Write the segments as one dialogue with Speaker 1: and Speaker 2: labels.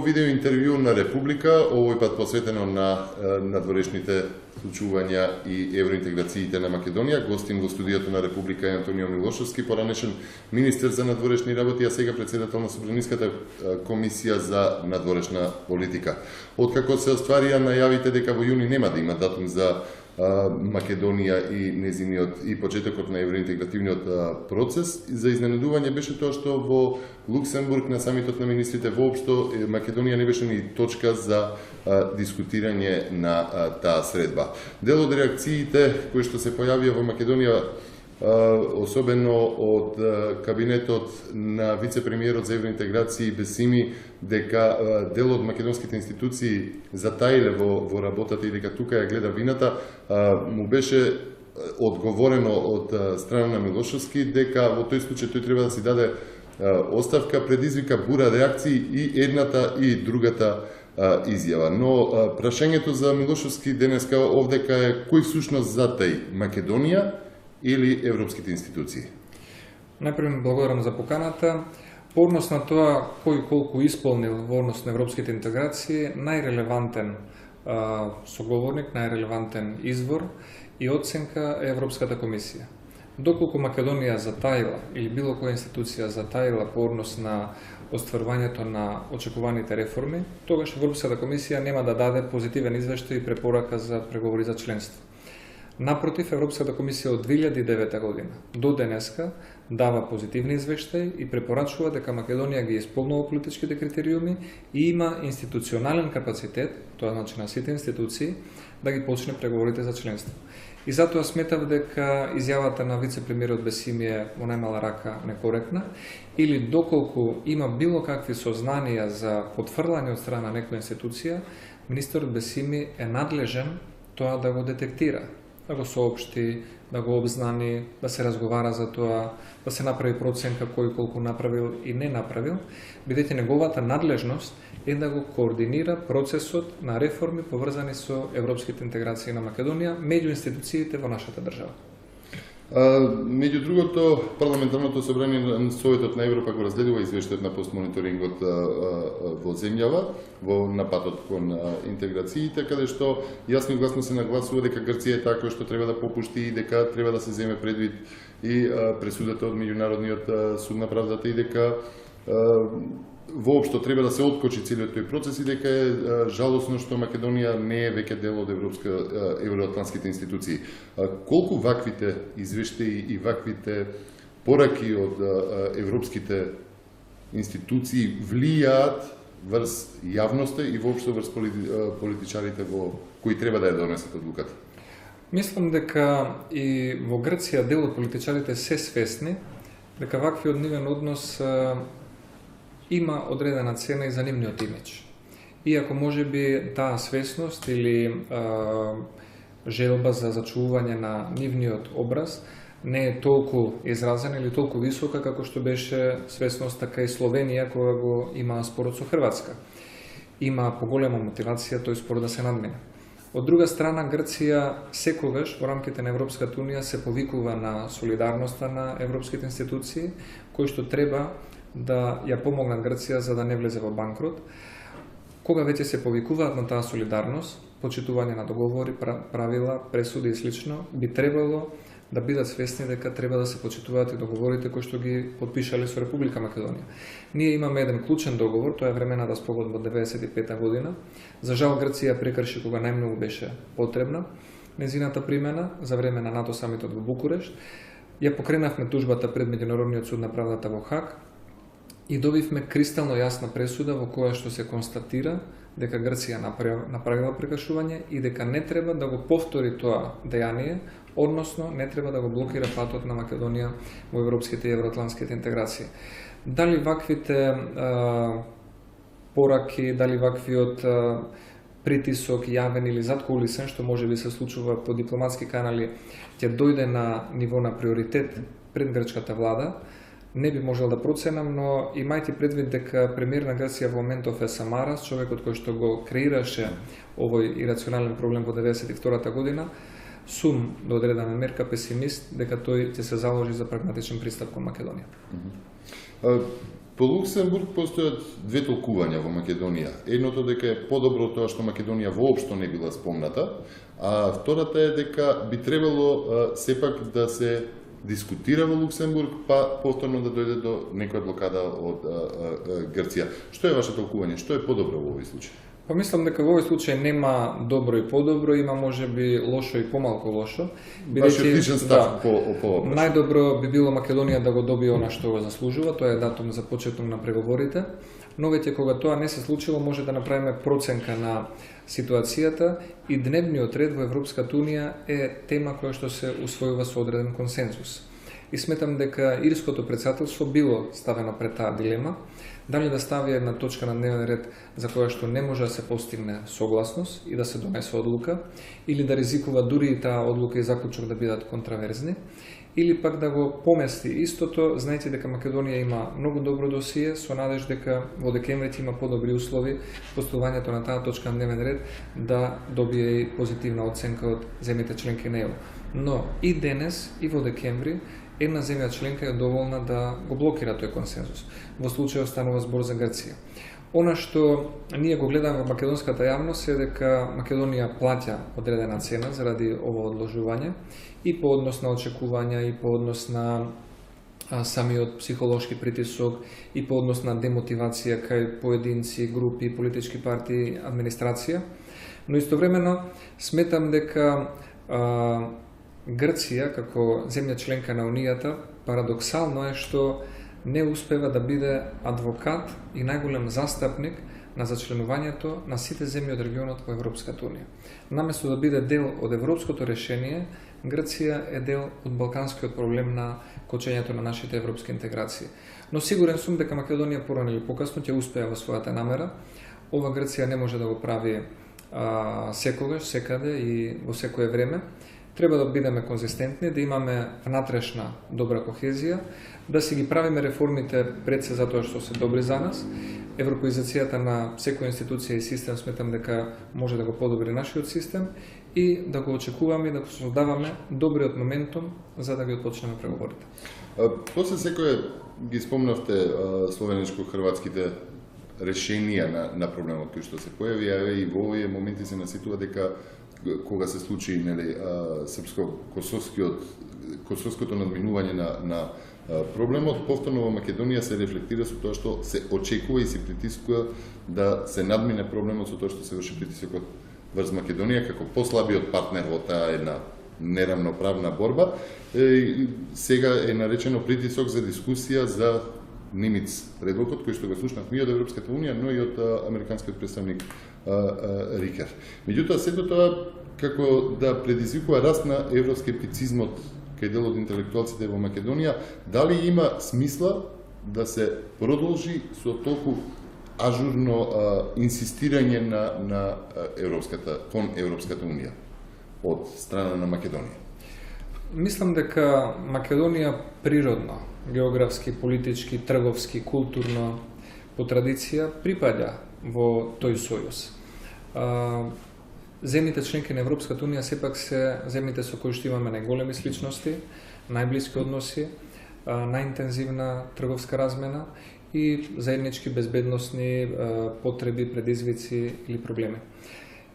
Speaker 1: видео интервју на Република, овој пат посветено на надворешните случувања и евроинтеграциите на Македонија. Гостин во студиото на Република е Антонио Милошовски, поранешен министер за надворешни работи, а сега председател на Собраниската комисија за надворешна политика. Откако се остварија најавите дека во јуни нема да има датум за Македонија и незиниот и почетокот на евроинтегративниот процес, за изненадување беше тоа што во Луксембург на самитот на министрите воопшто Македонија не беше ни точка за дискутирање на таа средба. Дел од реакциите кои што се појавија во Македонија, особено од кабинетот на вице-премиерот за евроинтеграција Бесими, дека дел од македонските институции затаиле во работата и дека тука ја гледа вината, му беше одговорено од страна на Милошовски дека во тој случај тој треба да си даде оставка, предизвика бура реакции и едната и другата изјава. Но прашањето за Милошовски денеска овдека е кој всушност затаи, Македонија или европските институции?
Speaker 2: Најпрво благодарам за поканата. По однос на тоа кој колку исполнил во однос на европските интеграции, најрелевантен соговорник, најрелевантен извор и оценка е Европската комисија. Доколку Македонија затаила или било која институција затаила по однос на остварувањето на очекуваните реформи, тогаш Европската комисија нема да даде позитивен извештај и препорака за преговори за членство. Напротив, Европската комисија од 2009 година до денеска дава позитивни извештаи и препорачува дека Македонија ги исполнува политичките критериуми и има институционален капацитет, тоа значи на сите институции, да ги почне преговорите за членство. И затоа сметав дека изјавата на вице-премиерот Бесими е во најмала рака некоректна, или доколку има било какви сознанија за потврлање од страна на некоја институција, министерот Бесими е надлежен тоа да го детектира, да го соопшти, да го обзнани, да се разговара за тоа, да се направи проценка кој колку направил и не направил, бидејќи неговата надлежност е да го координира процесот на реформи поврзани со европските интеграции на Македонија меѓу институциите во нашата држава.
Speaker 1: Меѓу другото, парламентарното собрание на Советот на Европа го разгледува извештајот на постмониторингот во земјава, во напатот кон интеграциите, каде што јасно и гласно се нагласува дека Грција е таа која што треба да попушти и дека треба да се земе предвид и пресудата од Меѓународниот суд на правдата и дека воопшто треба да се откочи целиот тој процес и дека е жалосно што Македонија не е веќе дел од евроатлантските институции. Колку ваквите извештаи и ваквите пораки од европските институции влијаат врз јавноста и воопшто врз политичарите кои треба да ја донесат одлуката?
Speaker 2: Мислам дека и во Грција дел од политичарите се свесни дека ваквиот нивен однос има одредена цена и за нивниот имидж. Иако може би таа свесност или желба за зачувување на нивниот образ не е толку изразена или толку висока како што беше свесноста кај Словенија кога го има спорот со Хрватска. Има поголема мотивација тој спор да се надмине. Од друга страна, Грција секогаш во рамките на Европската унија се повикува на солидарноста на европските институции, кои што треба да ја помогнат Грција за да не влезе во банкрот. Кога веќе се повикуваат на таа солидарност, почитување на договори, правила, пресуди и слично, би требало да бидат свесни дека треба да се почитуваат и договорите кои што ги подпишале со Република Македонија. Ние имаме еден клучен договор, тоа е времената спогодба од 1995 година. За жал Грција прекрши кога најмногу беше потребна незината примена за време на НАТО самитот во Букурешт. Ја покренавме тужбата пред Меѓународниот суд на правдата во Хаг и добивме кристално јасна пресуда во која што се констатира дека Грција направила прекршување и дека не треба да го повтори тоа дејание, односно не треба да го блокира патот на Македонија во европските и евроатлантските интеграции. Дали ваквите пораки, дали ваквиот притисок јавен или заткулисен, што може би се случува по дипломатски канали, ќе дојде на ниво на приоритет пред грчката влада, не би можел да проценам, но имајте предвид дека премиер на Грција во моментов е Самарас, човекот кој што го креираше овој ирационален проблем во 1992 година, сум до одредена мерка песимист дека тој ќе се заложи за прагматичен пристап кон Македонија.
Speaker 1: По Луксембург постојат две толкувања во Македонија. Едното дека е подобро тоа што Македонија воопшто не била спомната, а втората е дека би требало сепак да се дискутира во Луксембург, па повторно да дојде до некоја блокада од Грција. Што е ваше толкување? Што е подобро во овој случај?
Speaker 2: Па мислам дека во овој случај нема добро и подобро, има можеби лошо и помалку лошо.
Speaker 1: Вашиот личен став по въпросот.
Speaker 2: Најдобро би било Македонија да го добие она што го заслужува, тоа е датум за почеток на преговорите, но веќе кога тоа не се случило, може да направиме проценка на ситуацијата и дневниот ред во Европската Унија е тема која што се усвојува со одреден консензус. И сметам дека ирското претседателство било ставено пред таа дилема, дали да стави една точка на дневен ред за која што не може да се постигне согласност и да се донесе одлука, или да ризикува дури и таа одлука и заклучок да бидат контраверзни, или пак да го помести истото, знаете дека Македонија има многу добро досие, со надеж дека во декември има подобри услови постувањето на таа точка на дневен ред да добие и позитивна оценка од земјите членки на ЕУ. Но и денес, и во декември, една земја членка е доволна да го блокира тој консензус. Во случај останува збор за Грција. Она што ние го гледаме во македонската јавност е дека Македонија плаќа одредена цена заради ово одложување и по однос на очекувања, и по однос на самиот психолошки притисок, и по однос на демотивација кај поединци, групи, политички партии, администрација. Но истовремено сметам дека Грција, како земја членка на Унијата, парадоксално е што не успева да биде адвокат и најголем застапник на зачленувањето на сите земји од регионот во Европската Унија. Наместо да биде дел од европското решение, Грција е дел од балканскиот проблем на кочењето на нашите европски интеграции. Но сигурен сум дека Македонија порано или покасно ќе успее во својата намера. Ова Грција не може да го прави секогаш, секаде и во секое време. Треба да бидеме конзистентни, да имаме внатрешна добра кохезија, да си ги правиме реформите пред се затоа што се добри за нас. Европеизацијата на секоја институција и систем сметам дека може да го подобри нашиот систем и да го очекуваме и да го создаваме добриот моментум за да ги отпочнеме преговорите.
Speaker 1: После секој ги спомнавте словеничко-хрватските решенија на проблемот кој што се појави, и во овие моменти се наситува дека кога се случи српско-косовското надминување на проблемот, повторно во Македонија се рефлектира со тоа што се очекува и се притискува да се надмине проблемот со тоа што се врши притисокот врз Македонија како послабиот партнер во таа една неравноправна борба. Сега е наречено притисок за дискусија за Нимиц предлогот кој што го слушнавме и од Европската Унија, но и од американскиот представник Рикер. Меѓутоа, сето тоа како да предизвикува раст на евроскептицизмот кај дел од интелектуалците во Македонија, дали има смисла да се продолжи со толку ажурно инсистирање на кон Европската Унија од страна на Македонија?
Speaker 2: Мислам дека Македонија природно, географски, политички, трговски, културно, по традиција припаѓа во тој сојуз. Земјите членки на Европската Унија сепак се земјите со кои што имаме најголеми сличности, најблиски односи, најинтензивна трговска размена и заеднички безбедносни потреби, предизвици или проблеми.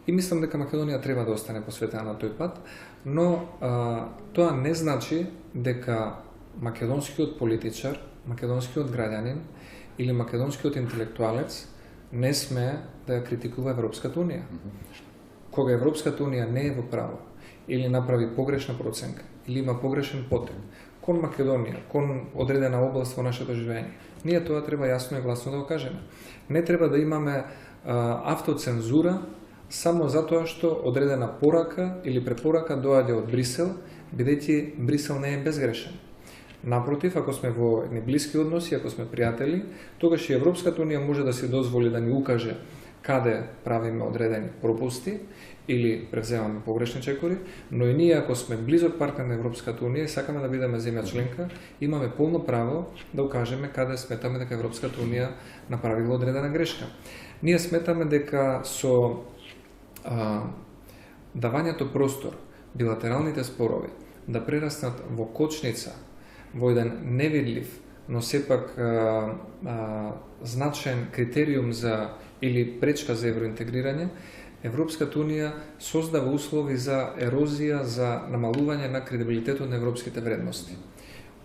Speaker 2: И мислам дека Македонија треба да остане посветена на тој пат, но тоа не значи дека македонскиот политичар, македонскиот граѓанин или македонскиот интелектуалец не сме да ја критикува Европската Унија. Кога Европската Унија не е во право или направи погрешна проценка или има погрешен потек кон Македонија, кон одредена област во нашето живење, ние тоа треба јасно и гласно да го кажеме. Не треба да имаме автоцензура само затоа што одредена порака или препорака доаѓа од Брисел, бидејќи Брисел не е безгрешен. Напротив, ако сме во едни блиски односи, ако сме пријатели, тогаш и Европската Унија може да си дозволи да ни укаже каде правиме одредени пропусти или превземаме погрешни чекори, но и ние ако сме близок партнер на Европската Унија и сакаме да бидеме земја членка, имаме полно право да укажеме каде сметаме дека Европската Унија направила одредена грешка. Ние сметаме дека со давањето простор, билатералните спорови да прераснат во кочница, во еден невидлив но сепак значаен критериум за или пречка за евроинтегрирање, Европската Унија создава услови за ерозија, за намалување на кредибилитетот на европските вредности.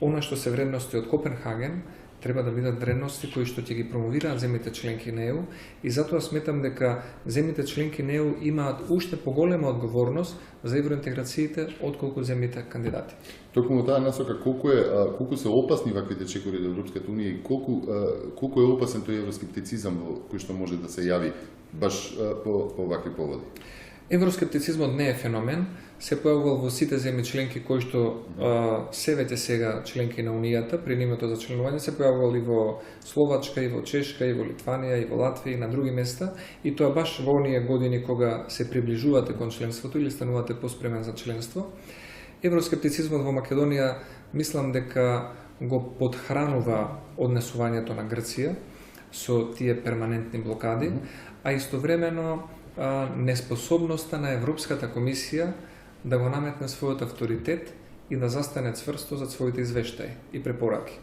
Speaker 2: Она што се вредности од Копенхаген треба да бидат вредности кои што ќе ги промовираат земјите членки на ЕУ и затоа сметам дека земјите членки на ЕУ имаат уште поголема одговорност за евроинтеграциите отколку земјите кандидати.
Speaker 1: Токму во таа насока колку се опасни ваквите чекори од Европската Унија и колку е опасен тој евроскептицизам кој што може да се јави баш по вакви поводи?
Speaker 2: Евроскептицизмот не е феномен, се појавувал во сите земји членки кои што се веќе сега членки на Унијата, при нивното за членување се појавувал и во Словачка, и во Чешка, и во Литванија, и во Латвија, и на други места, и тоа баш во оние години кога се приближувате кон членството или станувате поспремен за членство. Евроскептицизмот во Македонија мислам дека го подхранува однесувањето на Грција со тие перманентни блокади, а истовремено неспособноста на Европската комисија да го наметне својот авторитет и да застане цврсто зад своите извештаи и препораки.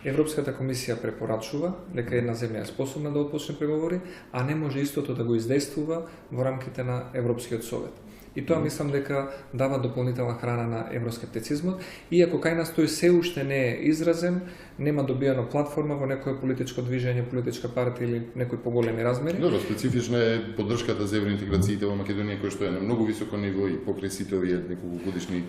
Speaker 2: Европската комисија препорачува дека една земја е способна да отпочне преговори, а не може истото да го издействува во рамките на Европскиот совет. И тоа мислам дека дава дополнителна храна на евроскептицизмот, иако кај нас тој се уште не е изразен, нема добиено платформа во некое политичко движење, политичка партија или некои поголеми размери.
Speaker 1: Добро, специфична е поддршката за евроинтеграциите во Македонија која што е на многу високо ниво и покрај сите овие неколку годишни.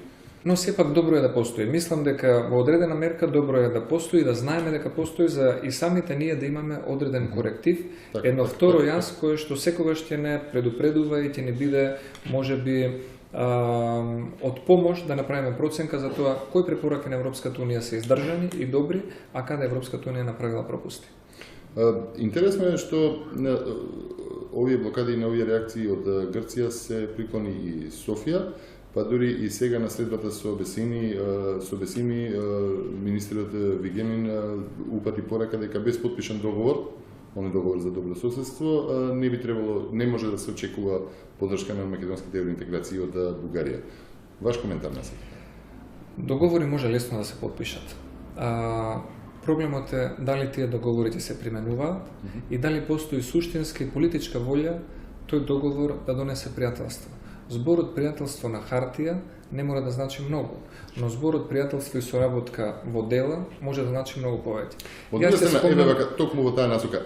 Speaker 2: Но сепак добро е да постои. Мислам дека во одредена мерка добро е да постои, да знаеме дека постои за и самите ние да имаме одреден коректив. Едно второ јас кое што секогаш ќе не предупредува и ќе не биде можеби од помош да направиме проценка за тоа кои препораки на Европската Унија се издржани и добри, а каде Европската Унија направила пропусти.
Speaker 1: Интересно е што овие блокади и на овие реакции од Грција се приклони и Софија, па дури и сега на следбата со Бесими министерот Вигенин упати порака дека без подпишан договор, оној договор за добро соседство, не може да се очекува поддршка на македонските евроинтеграции од Бугарија. Ваш коментар на сега?
Speaker 2: Договори може лесно да се подпишат. Проблемот е дали тие договори ќе се применуваат и дали постои суштинска и политичка волја тој договор да донесе пријателство. Зборот пријателство на хартија не мора да значи многу, но зборот пријателство и соработка во дела може да значи многу повеќе.
Speaker 1: Токму во таа насока,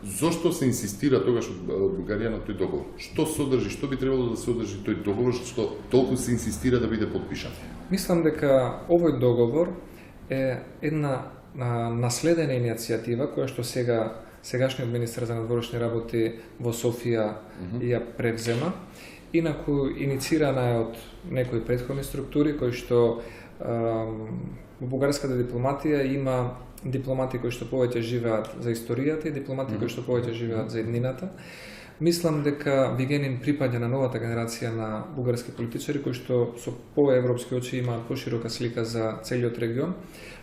Speaker 1: зошто се инсистира тогаш од Бугарија на тој договор? Што содржи, што би требало да содржи тој договор, што толку се инсистира да биде подпишан?
Speaker 2: Мислам дека овој договор е една наследена иницијатива која што сегашниот министер за надворешни работи во Софија ја превзема. Инаку иницирана е од некои претходни структури кои што во бугарската дипломатија има дипломати кои што повеќе живеат за историјата и дипломати кои што повеќе живеат за еднината. Мислам дека Вигенин припаѓа на новата генерација на бугарски политичари кои што со поевропски очи имаат поширока слика за целиот регион,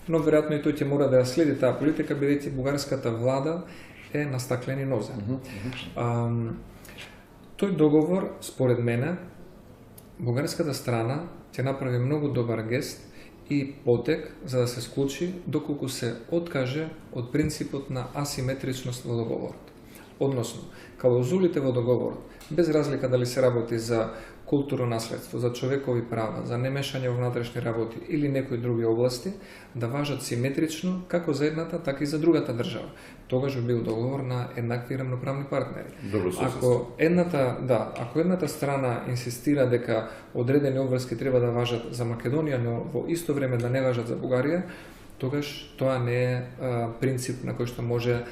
Speaker 2: но веројатно и тој ќе мора да ја следи таа политика бидејќи бугарската влада е на стаклени нозе. Тој договор, според мене, бугарската страна ќе направи многу добар гест и потек за да се склучи доколку се откаже од принципот на асиметричност во договорот. Односно, клаузулите во договорот, без разлика дали се работи за културно наследство, за човекови права, за немешање во внатрешни работи или некои други области, да важат симетрично како за едната, така и за другата држава. Тогаш би бил договор на еднакви и рамноправни партнери. Ако едната страна инсистира дека одредени обврски треба да важат за Македонија, но во исто време да не важат за Бугарија, тогаш тоа не е принцип на кој што може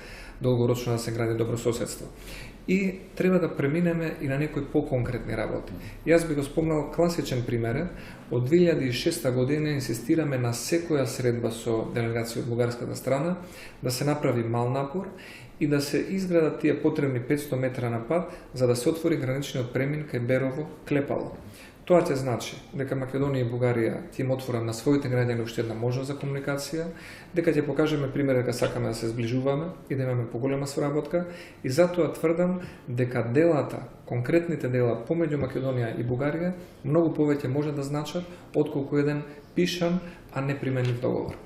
Speaker 2: долгорочно да се гради добрососедство. И треба да преминеме и на некои поконкретни работи. Јас би го спомнал класичен пример. Од 2006 година инсистираме на секоја средба со делегација од бугарската страна да се направи мал напор и да се изградат тие потребни 500 метра на пат за да се отвори граничниот премин кај Берово Клепало. Тоа ќе значи дека Македонија и Бугарија ќе им отворат на своите граѓани уште една можност за комуникација, дека ќе покажеме пример дека сакаме да се зближуваме и да имаме поголема соработка, и затоа тврдам дека делата, конкретните дела помеѓу Македонија и Бугарија многу повеќе може да значат отколку еден пишан, а не применлив договор.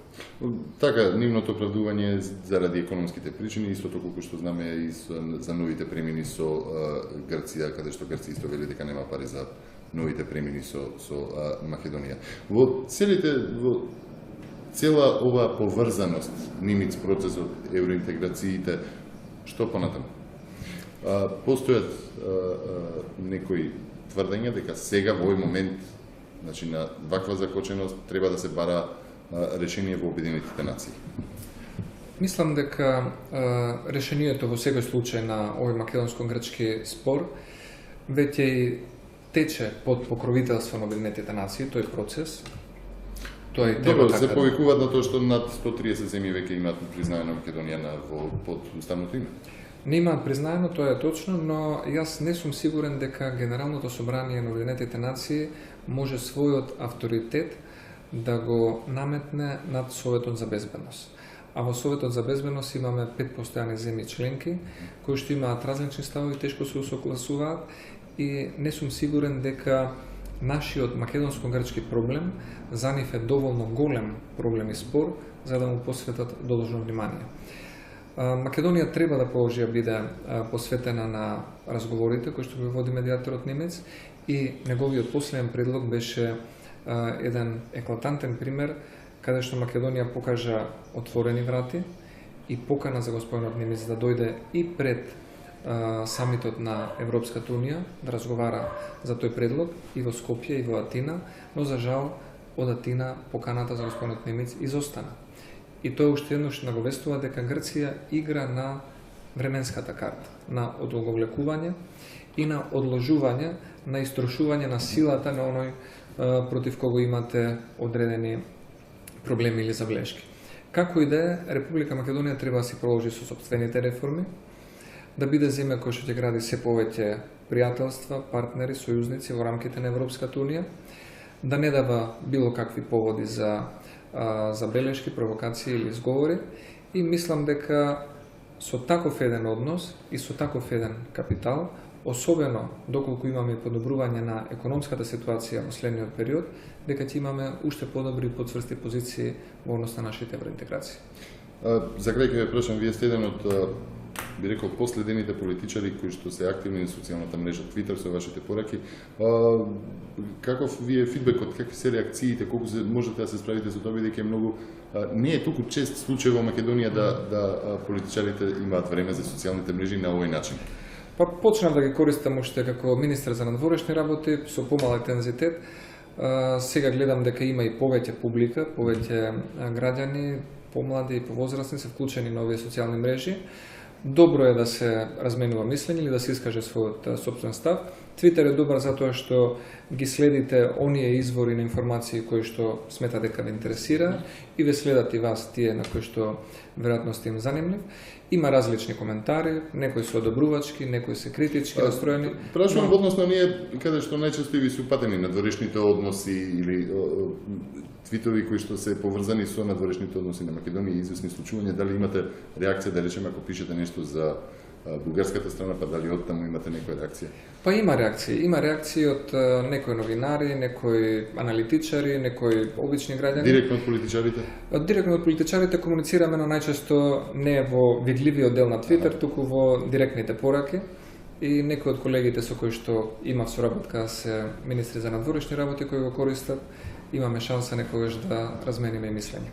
Speaker 1: Така, нивното оправдување заради економските причини, истото колку што знаме и за новите премини со Грција, каде што Грција исто вели дека нема пари за новите премини со Македонија. Во цела ова поврзаност, нимиц процесот, евроинтеграциите, што понатаму? Постојат некои тврдења дека сега во овој момент, значи на ваква закоченост, треба да се бара решение во Обединетите нации.
Speaker 2: Мислам дека решението во секој случај на овој македонско-грчки спор веќе и тече под покровителство на Обединетите нации, тој процес. Тој
Speaker 1: Добро, се повикуваат на тоа што над 130 земји веќе имаат признаено Македонија под уставното име.
Speaker 2: Не имаат признаено, тоа е точно, но јас не сум сигурен дека Генералното собрание на Обединетите нации може својот авторитет да го наметне над Советот за безбедност. А во Советот за безбедност имаме 5 постојани земји членки, кои што имаат различни ставови, тешко се усогласуваат, и не сум сигурен дека нашиот македонско-грчки проблем за нив е доволно голем проблем и спор за да му посветат должно внимание. Македонија треба да продолжи да биде посветена на разговорите кои што ги води медиаторот немец, и неговиот последен предлог беше еден еклатантен пример каде што Македонија покажа отворени врати и покана за господинот Немец да дојде и пред самитот на Европската унија да разговара за тој предлог и во Скопје и во Атина, но за жал од Атина поканата за господинот Немец изостана. И тоа уште еднаш наговестува дека Грција игра на временската карта, на одолговлекување и на одложување, на истрошување на силата на оној против кого имате одредени проблеми или заблешки. Како и да е, Република Македонија треба да си продолжи со сопствените реформи, да биде земја која што ќе гради се повеќе пријателства, партнери, сојузници во рамките на Европската унија, да не дава било какви поводи за забелешки, провокации или изговори, и мислам дека со таков еден однос и со таков еден капитал, особено доколку имаме подобрување на економската ситуација во следниот период, дека ќе имаме уште подобри и подцврсти позиции во однос на нашите евроинтеграции.
Speaker 1: За крај ќе ве прашам, вие сте еден од, би рекол, последените политичари кои што се активни на социјалната мрежа Twitter со вашите пораки. Каков ви е фидбекот, какви се реакциите, колку можете да се справите со тоа, бидејќи многу не е толку чест случај во Македонија да политичарите имаат време за социјалните мрежи на овој начин?
Speaker 2: Па почнав да ги користам уште како министер за надворешни работи со помал интензитет. Сега гледам дека има и повеќе публика, повеќе граѓани, помлади и повозрастни се вклучени на овие социјални мрежи. Добро е да се разменува мислење или да се искаже својот сопствен став. Твитер е добар затоа што ги следите оние извори на информации кои што смета дека ве интересира и ве следат и вас тие на кои што веројатно сте им занимлив. Има различни коментари, некои се одобрувачки, некои се критички настроени.
Speaker 1: Прашувам во однос на ние каде што најчесто ви се упатени надворешните односи или твитови кои што се поврзани со надворешните односи на Македонија и известни случувања, дали имате реакција, да речеме, ако пишете нешто за бугарската страна, па дали од таму имате некоја реакција?
Speaker 2: Па има реакции од некои новинари, некои аналитичари, некои обични граѓани.
Speaker 1: Директно од политичарите?
Speaker 2: Директно од политичарите комуницираме, но најчесто не во видливиот дел на Твитер, туку во директните пораки. И некои од колегите со кои што имав соработка се министри за надворешни работи кои го користат, имаме шанса некогаш да размениме мислење.